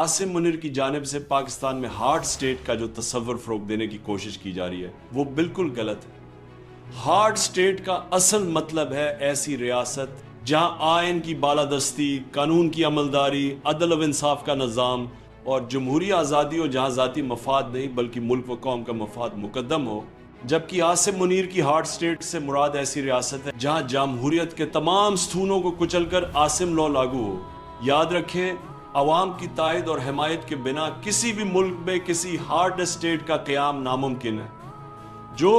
आसिम मुनीर की जानिब से पाकिस्तान में हार्ड स्टेट का जो तस्वर फ़रोग़ देने की कोशिश की जा रही है वो बिल्कुल गलत है। हार्ड स्टेट का असल मतलब है ऐसी रियासत जहां आयन की बालादस्ती, कानून की अमलदारी, अदल व इंसाफ का निज़ाम और जमहूरी आज़ादी हो, जहां ज़ाती मफाद नहीं बल्कि मुल्क व कौम का मफाद मुकद्दम हो। जबकि आसिम मुनीर की हार्ड स्टेट से मुराद ऐसी रियासत है जहां जमहूरियत के तमाम स्तूनों को कुचलकर आसिम लॉ लागू हो। याद रखें, अवाम की तायद और हिमायत के बिना किसी भी मुल्क में किसी हार्ड स्टेट का क़याम नामुमकिन है। जो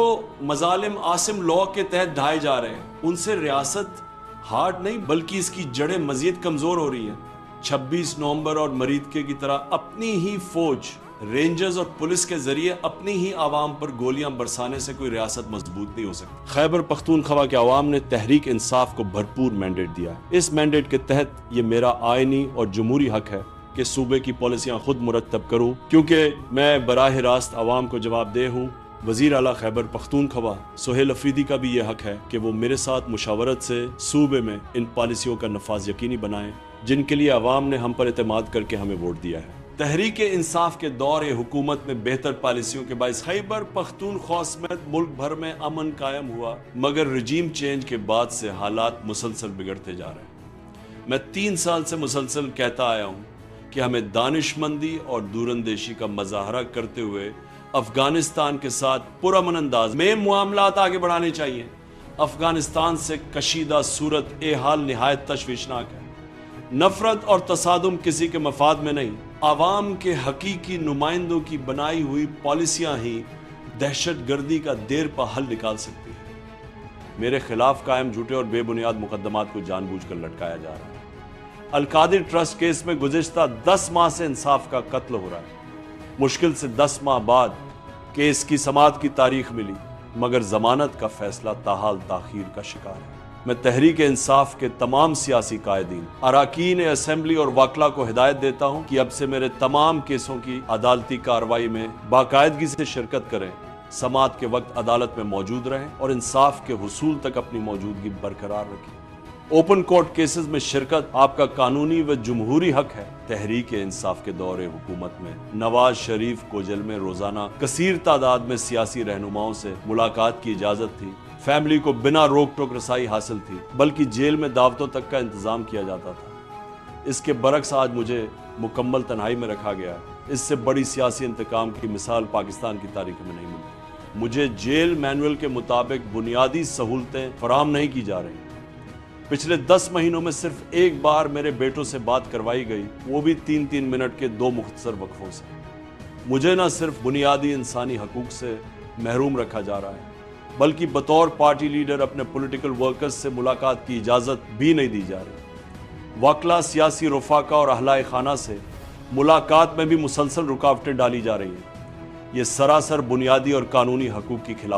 मजालिम आसिम लॉ के तहत ढाए जा रहे हैं उनसे रियासत हार्ड नहीं बल्कि इसकी जड़ें मजीद कमज़ोर हो रही हैं। 26 नवंबर और मरीदके की तरह अपनी ही फौज, रेंजर्स और पुलिस के जरिए अपनी ही आवाम पर गोलियां बरसाने से कोई रियासत मजबूत नहीं हो सकती। खैबर पख्तूनख्वा के अवाम ने तहरीक इंसाफ को भरपूर मैंडेट दिया है। इस मैंडेट के तहत ये मेरा आइनी और जमहूरी हक है कि सूबे की पॉलिसियां खुद मुरतब करूं, क्योंकि मैं बराह रास्त अवाम को जवाबदेह हूँ। वज़ीर आला खैबर पख्तूनख्वा सुहेल अफरीदी का भी ये हक है कि वो मेरे साथ मुशावरत से सूबे में इन पॉलिसियों का नफाज यकीनी बनाएं जिनके लिए अवाम ने हम पर एतमाद करके हमें वोट दिया है। तहरीक इंसाफ के दौर हुकूमत में बेहतर पॉलिसियों के बायस खैबर पख्तूनख्वा समेत मुल्क भर में अमन कायम हुआ, मगर रजीम चेंज के बाद से हालात मुसलसल बिगड़ते जा रहे हैं। मैं 3 साल से मुसलसल कहता आया हूँ कि हमें दानिशमंदी और दूरंदेशी का मजाहरा करते हुए अफगानिस्तान के साथ पुरअमन अंदाज में मामलात आगे बढ़ाने चाहिए। अफगानिस्तान से कशीदा सूरत ए हाल निहायत तशवीशनाक है। नफरत और तसादुम किसी के मफाद में नहीं, आवाम के हकीकी नुमाइंदों की बनाई हुई पॉलिसियां ही दहशत गर्दी का देर पा हल निकाल सकती है। मेरे खिलाफ कायम झूठे और बेबुनियाद मुकदमात को जानबूझकर लटकाया जा रहा है। अल-कादिर ट्रस्ट केस में गुज़िश्ता 10 माह से इंसाफ का कत्ल हो रहा है। मुश्किल से 10 माह बाद केस की समाअत की तारीख मिली, मगर जमानत का फैसला ताहाल ताखीर का शिकार है। मैं तहरीक इंसाफ के तमाम सियासी कायदीन, अराकीन असेंबली और वकला को हिदायत देता हूँ कि अब से मेरे तमाम केसों की अदालती कार्रवाई में बाकायदगी से शिरकत करें, समाअत के वक्त अदालत में मौजूद रहें और इंसाफ के हुसूल तक अपनी मौजूदगी बरकरार रखें। ओपन कोर्ट केसेस में शिरकत आपका कानूनी व जमहूरी हक है। तहरीक इंसाफ के दौरे हुकूमत में नवाज शरीफ को जेल में रोजाना कसीर तादाद में सियासी रहनुमाओं से मुलाकात की इजाजत थी। फैमिली को बिना रोक टोक रसाई हासिल थी, बल्कि जेल में दावतों तक का इंतजाम किया जाता था। इसके बरक्स आज मुझे मुकम्मल तन्हाई में रखा गया। इससे बड़ी सियासी इंतकाम की मिसाल पाकिस्तान की तारीख में नहीं मिली। मुझे जेल मैनुअल के मुताबिक बुनियादी सहूलतें फराहम नहीं की जा रही। पिछले 10 महीनों में सिर्फ एक बार मेरे बेटों से बात करवाई गई, वो भी 3-3 मिनट के 2 मुख्तसर वक्फों से। मुझे न सिर्फ बुनियादी इंसानी हकूक से महरूम रखा जा रहा है, बल्कि बतौर पार्टी लीडर अपने पॉलिटिकल वर्कर्स से मुलाकात की इजाज़त भी नहीं दी जा रही। वकला, सियासी रफाका और अहलाए खाना से मुलाकात में भी मुसलसल रुकावटें डाली जा रही हैं। ये सरासर बुनियादी और कानूनी हकूक की खिलाफ